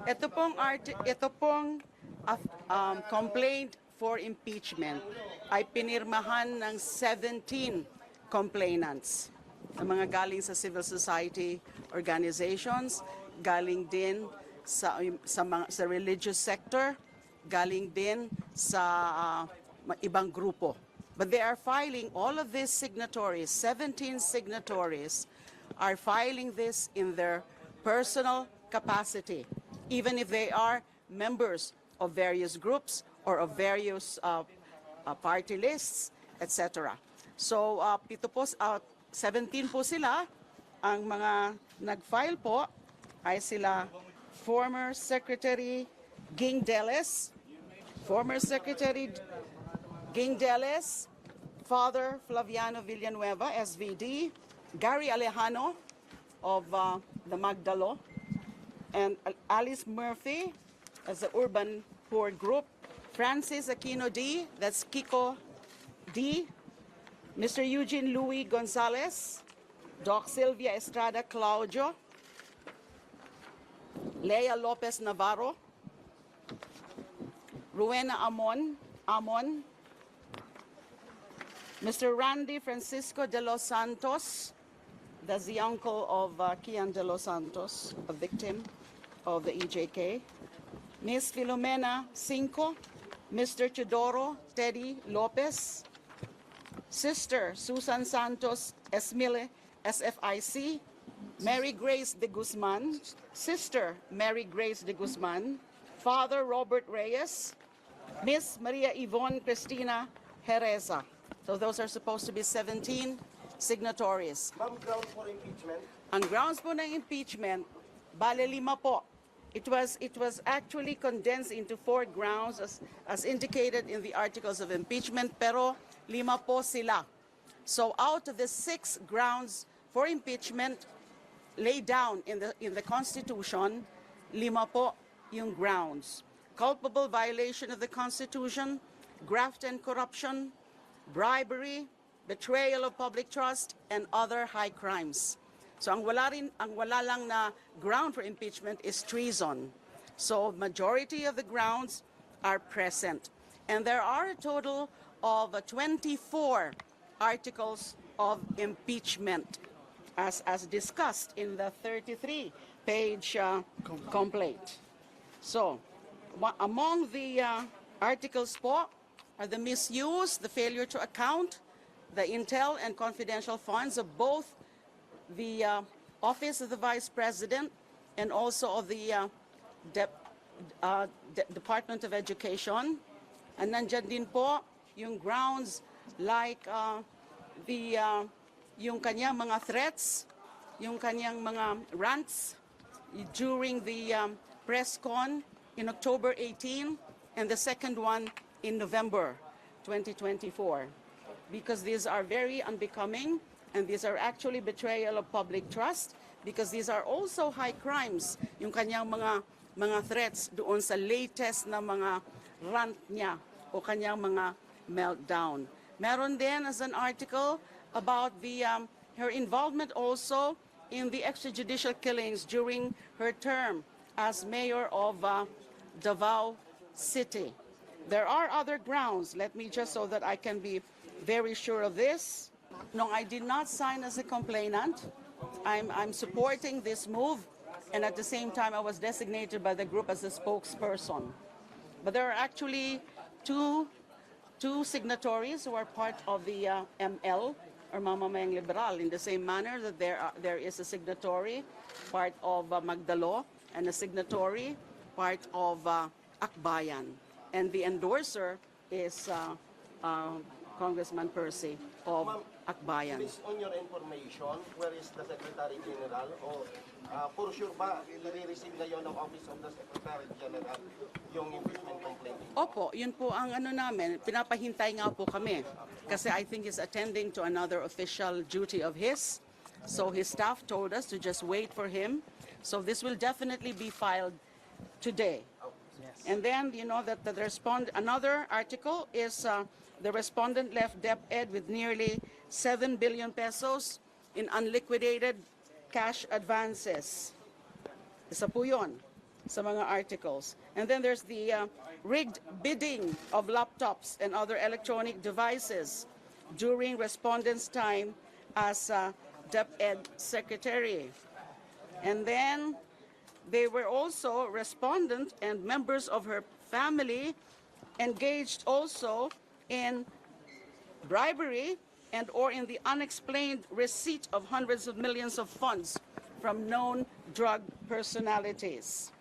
Ito pong complaint for impeachment ay pinirmahan ng 17 complainants na mga galing sa civil society organizations, galing din sa religious sector, galing din sa ibang grupo. But they are filing all of these signatories, 17 signatories, are filing this in their personal capacity, even if they are members of various groups or of various party lists, etc. So, 17 po sila. Ang mga nag-file po ay sila former Secretary Ging Deles, Father Flaviano Villanueva, SVD, Gary Alejano of the Magdalo, and Alice Murphy as the Urban Poor Group, Francis Aquino D, that's Kiko D, Mr. Eugene Louis Gonzalez, Doc Sylvia Estrada Claudio, Lea Lopez Navarro, Rowena Amon, Mr. Randy Francisco de los Santos, that's the uncle of Kian de los Santos, a victim of the EJK, Ms. Filomena Cinco, Mr. Teodoro Teddy Lopez, Sister Susan Santos Esmile, SFIC, Mary Grace de Guzman, Sister Mary Grace de Guzman, Father Robert Reyes, Miss Maria Yvonne Cristina Jereza. So those are supposed to be 17 signatories. Ma'am, grounds for impeachment? Ang grounds po ng impeachment, bale 5 po. It was actually condensed into 4 grounds as indicated in the articles of impeachment, pero 5 po sila. So out of the 6 grounds for impeachment laid down in the Constitution, 5 po yung grounds. Culpable violation of the Constitution, graft and corruption, bribery, betrayal of public trust, and other high crimes. So ang wala lang na ground for impeachment is treason. So majority of the grounds are present. And there are a total of 24 articles of impeachment as discussed in the 33-page complaint. So among the articles po are the misuse, the failure to account, the intel and confidential funds of both the Office of the Vice President and also of the Department of Education. And nandyan din po yung grounds like yung kanyang mga threats, yung kanyang mga rants during the press con in October 18 and the second one in November 2024. Because these are very unbecoming and these are actually betrayal of public trust because these are also high crimes, yung kanyang mga threats doon sa latest na mga rant niya o kanyang mga meltdown. Meron din as an article about her involvement also in the extrajudicial killings during her term as mayor of Davao City. There are other grounds, let me just so that I can be very sure of this. No, I did not sign as a complainant. I'm supporting this move, and at the same time I was designated by the group as a spokesperson. But there are actually two signatories who are part of the ML, or Mamamayang Liberal, in the same manner that there is a signatory part of Magdalo and a signatory part of Akbayan. And the endorser is Congressman Percy of Akbayan. Based on your information, where is the Secretary General? O for sure ba, i-receive na yun ng Office of the Secretary General yung impeachment complaint? Opo, yun po ang namin. Pinapahintay nga po kami. Kasi I think he's attending to another official duty of his. So his staff told us to just wait for him. So this will definitely be filed today. Yes. And then, you know, that another article is the respondent left DepEd with nearly 7 billion pesos in unliquidated cash advances. Isa po yun. sa mga articles. And then there's the rigged bidding of laptops and other electronic devices during respondents' time as DepEd Secretary. And then they were also respondent and members of her family engaged also in bribery and or in the unexplained receipt of hundreds of millions of funds from known drug personalities.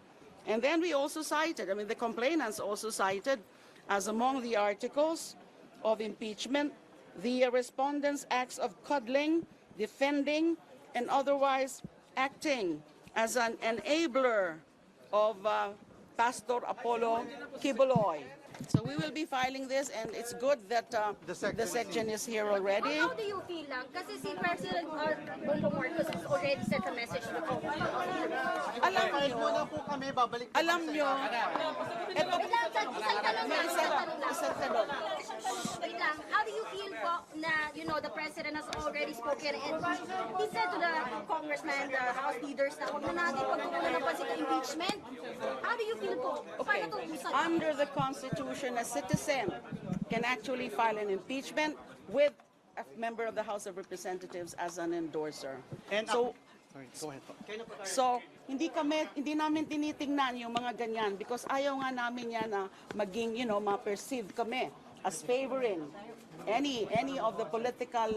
And then we also cited, the complainants also cited as among the articles of impeachment, the respondents' acts of coddling, defending, and otherwise acting as an enabler of Pastor Apollo Kibuloy. So we will be filing this, and it's good that the section is here already. How do you feel lang? Kasi si President Bongbong Marcos has already sent a message to Congress. Alam nyo, eto, Wait lang, isang tanong lang. isang tanong. Wait lang, how do you feel po na, the President has already spoken and he said to the congressman, the House leaders na huwag na natin pagkukunan ng pansin sa impeachment? How do you feel po? Okay, Paano to usan? under the Constitution, a citizen can actually file an impeachment with a member of the House of Representatives as an endorser. And So, sorry, go ahead po. So, hindi namin tinitingnan yung mga ganyan because ayaw nga namin yan na maging, ma-perceive kami as favoring any of the political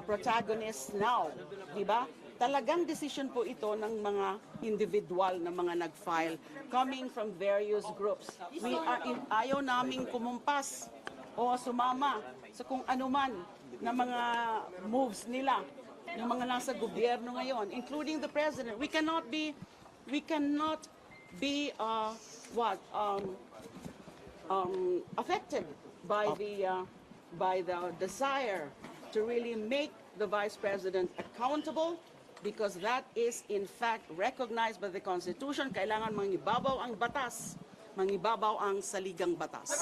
protagonists now, di ba? Talagang decision po ito ng mga individual na mga nag-file coming from various groups. Ayaw naming kumumpas o sumama sa kung anuman na mga moves nila, yung mga nasa gobyerno ngayon, including the president. We cannot be affected by the desire to really make the vice president accountable, because that is in fact recognized by the Constitution. Kailangan mangibabaw ang batas, mangibabaw ang saligang batas.